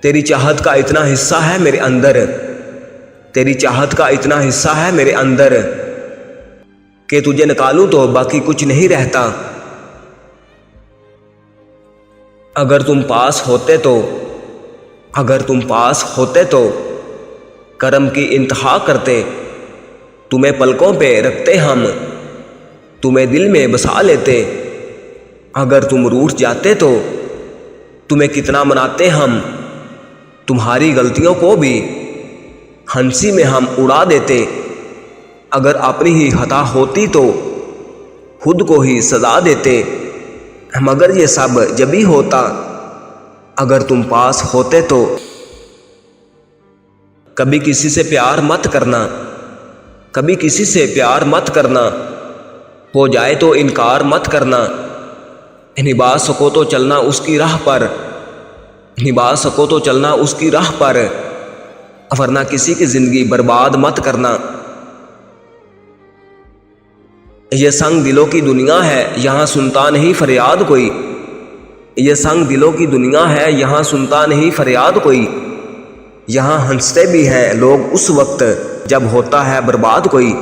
تیری چاہت کا اتنا حصہ ہے میرے اندر، تیری چاہت کا اتنا حصہ ہے میرے اندر کہ تجھے نکالوں تو باقی کچھ نہیں رہتا۔ اگر تم پاس ہوتے تو، اگر تم پاس ہوتے تو کرم کی انتہا کرتے، تمہیں پلکوں پہ رکھتے ہم، تمہیں دل میں بسا لیتے۔ اگر تم روٹھ جاتے تو تمہیں کتنا مناتے ہم، تمہاری غلطیوں کو بھی ہنسی میں ہم اڑا دیتے۔ اگر اپنی ہی خطا ہوتی تو خود کو ہی سزا دیتے، مگر یہ سب جبھی ہوتا اگر تم پاس ہوتے تو۔ کبھی کسی سے پیار مت کرنا، کبھی کسی سے پیار مت کرنا، ہو جائے تو انکار مت کرنا۔ نبھا سکو تو چلنا اس کی راہ پر، نبھا سکو تو چلنا اس کی راہ پر، ورنہ کسی کی زندگی برباد مت کرنا۔ یہ سنگ دلوں کی دنیا ہے، یہاں سنتا نہیں فریاد کوئی، یہ سنگ دلوں کی دنیا ہے، یہاں سنتا نہیں فریاد کوئی۔ یہاں ہنستے بھی ہیں لوگ اس وقت جب ہوتا ہے برباد کوئی۔